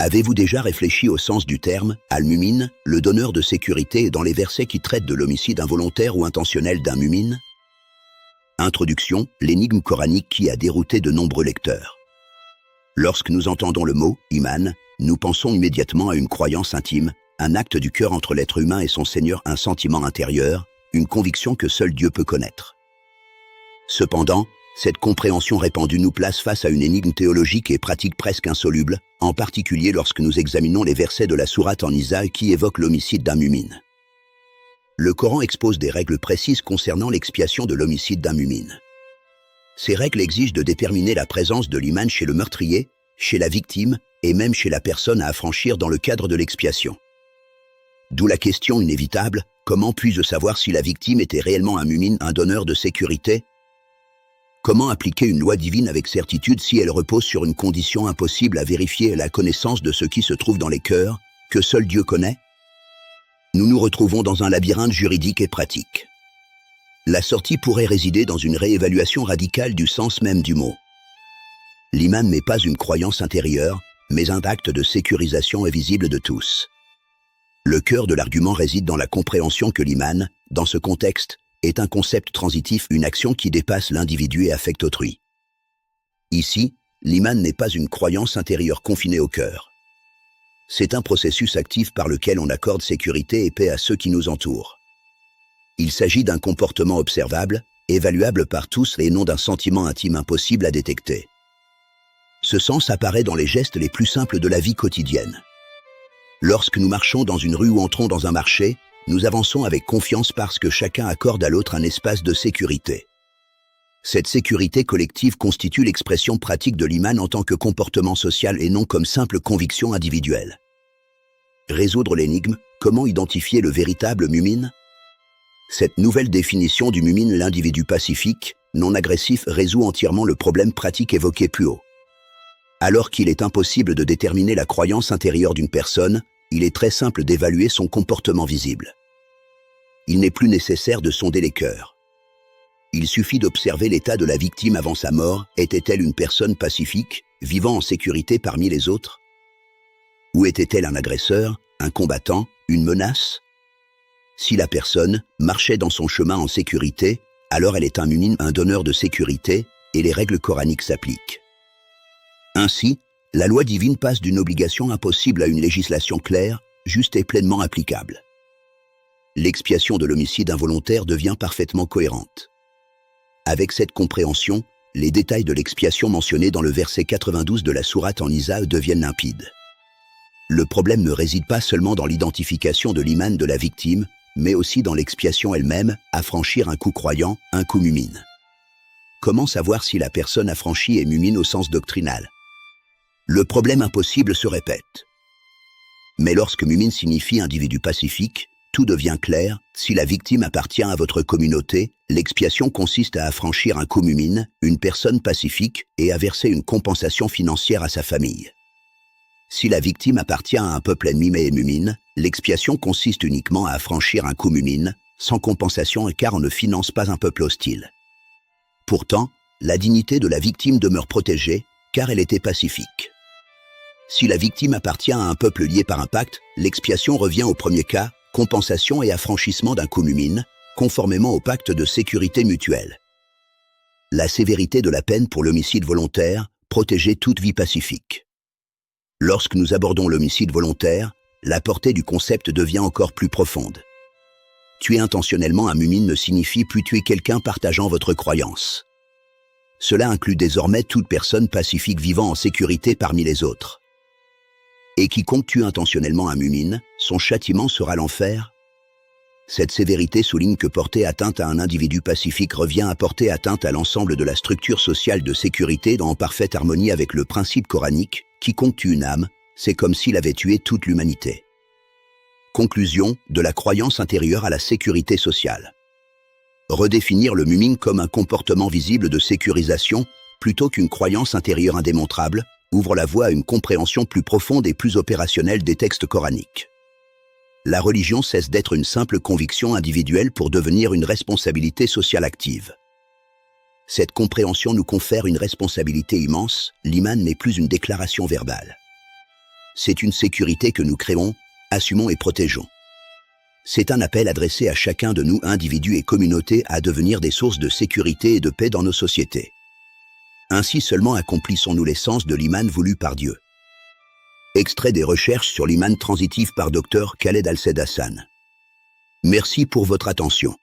Avez-vous déjà réfléchi au sens du terme « al-mumin », le donneur de sécurité, dans les versets qui traitent de l'homicide involontaire ou intentionnel d'un mumin? Introduction, l'énigme coranique qui a dérouté de nombreux lecteurs. Lorsque nous entendons le mot « iman », nous pensons immédiatement à une croyance intime, un acte du cœur entre l'être humain et son Seigneur, un sentiment intérieur, une conviction que seul Dieu peut connaître. Cependant, cette compréhension répandue nous place face à une énigme théologique et pratique presque insoluble, en particulier lorsque nous examinons les versets de la sourate An-Nisa qui évoquent l'homicide d'un mumin. Le Coran expose des règles précises concernant l'expiation de l'homicide d'un mumin. Ces règles exigent de déterminer la présence de l'iman chez le meurtrier, chez la victime et même chez la personne à affranchir dans le cadre de l'expiation. D'où la question inévitable, comment puis-je savoir si la victime était réellement un mumin, un donneur de sécurité? Comment appliquer une loi divine avec certitude si elle repose sur une condition impossible à vérifier, la connaissance de ce qui se trouve dans les cœurs, que seul Dieu connaît? Nous nous retrouvons dans un labyrinthe juridique et pratique. La sortie pourrait résider dans une réévaluation radicale du sens même du mot. L'iman n'est pas une croyance intérieure, mais un acte de sécurisation visible de tous. Le cœur de l'argument réside dans la compréhension que l'iman, dans ce contexte, est un concept transitif, une action qui dépasse l'individu et affecte autrui. Ici, l'iman n'est pas une croyance intérieure confinée au cœur. C'est un processus actif par lequel on accorde sécurité et paix à ceux qui nous entourent. Il s'agit d'un comportement observable, évaluable par tous et non d'un sentiment intime impossible à détecter. Ce sens apparaît dans les gestes les plus simples de la vie quotidienne. Lorsque nous marchons dans une rue ou entrons dans un marché, nous avançons avec confiance parce que chacun accorde à l'autre un espace de sécurité. Cette sécurité collective constitue l'expression pratique de l'iman en tant que comportement social et non comme simple conviction individuelle. Résoudre l'énigme, comment identifier le véritable mumin? Cette nouvelle définition du mumin, l'individu pacifique, non agressif, résout entièrement le problème pratique évoqué plus haut. Alors qu'il est impossible de déterminer la croyance intérieure d'une personne, il est très simple d'évaluer son comportement visible. Il n'est plus nécessaire de sonder les cœurs. Il suffit d'observer l'état de la victime avant sa mort. Était-elle une personne pacifique, vivant en sécurité parmi les autres? Ou était-elle un agresseur, un combattant, une menace? Si la personne marchait dans son chemin en sécurité, alors elle est un mumin, un donneur de sécurité, et les règles coraniques s'appliquent. Ainsi, la loi divine passe d'une obligation impossible à une législation claire, juste et pleinement applicable. L'expiation de l'homicide involontaire devient parfaitement cohérente. Avec cette compréhension, les détails de l'expiation mentionnés dans le verset 92 de la sourate An-Nisa deviennent limpides. Le problème ne réside pas seulement dans l'identification de l'iman de la victime, mais aussi dans l'expiation elle-même, affranchir un coup croyant, un coup mumin. Comment savoir si la personne affranchie est mumin au sens doctrinal? Le problème impossible se répète. Mais lorsque mumin signifie individu pacifique, tout devient clair. Si la victime appartient à votre communauté, l'expiation consiste à affranchir un coup mumin, une personne pacifique, et à verser une compensation financière à sa famille. Si la victime appartient à un peuple ennemi mais est mumin, l'expiation consiste uniquement à affranchir un coup mumin, sans compensation car on ne finance pas un peuple hostile. Pourtant, la dignité de la victime demeure protégée, car elle était pacifique. Si la victime appartient à un peuple lié par un pacte, l'expiation revient au premier cas, compensation et affranchissement d'un coup mumin, conformément au pacte de sécurité mutuelle. La sévérité de la peine pour l'homicide volontaire, protéger toute vie pacifique. Lorsque nous abordons l'homicide volontaire, la portée du concept devient encore plus profonde. Tuer intentionnellement un mumin ne signifie plus tuer quelqu'un partageant votre croyance. Cela inclut désormais toute personne pacifique vivant en sécurité parmi les autres. Et quiconque tue intentionnellement un mumin, son châtiment sera l'enfer. Cette sévérité souligne que porter atteinte à un individu pacifique revient à porter atteinte à l'ensemble de la structure sociale de sécurité en parfaite harmonie avec le principe coranique, quiconque tue une âme, c'est comme s'il avait tué toute l'humanité. Conclusion, de la croyance intérieure à la sécurité sociale. Redéfinir le mumin comme un comportement visible de sécurisation, plutôt qu'une croyance intérieure indémontrable, ouvre la voie à une compréhension plus profonde et plus opérationnelle des textes coraniques. La religion cesse d'être une simple conviction individuelle pour devenir une responsabilité sociale active. Cette compréhension nous confère une responsabilité immense, l'iman n'est plus une déclaration verbale. c'est une sécurité que nous créons, assumons et protégeons. C'est un appel adressé à chacun de nous, individus et communautés, à devenir des sources de sécurité et de paix dans nos sociétés. Ainsi seulement accomplissons-nous l'essence de l'iman voulu par Dieu. Extrait des recherches sur l'iman transitif par Dr Khaled Al-Said Hassan. Merci pour votre attention.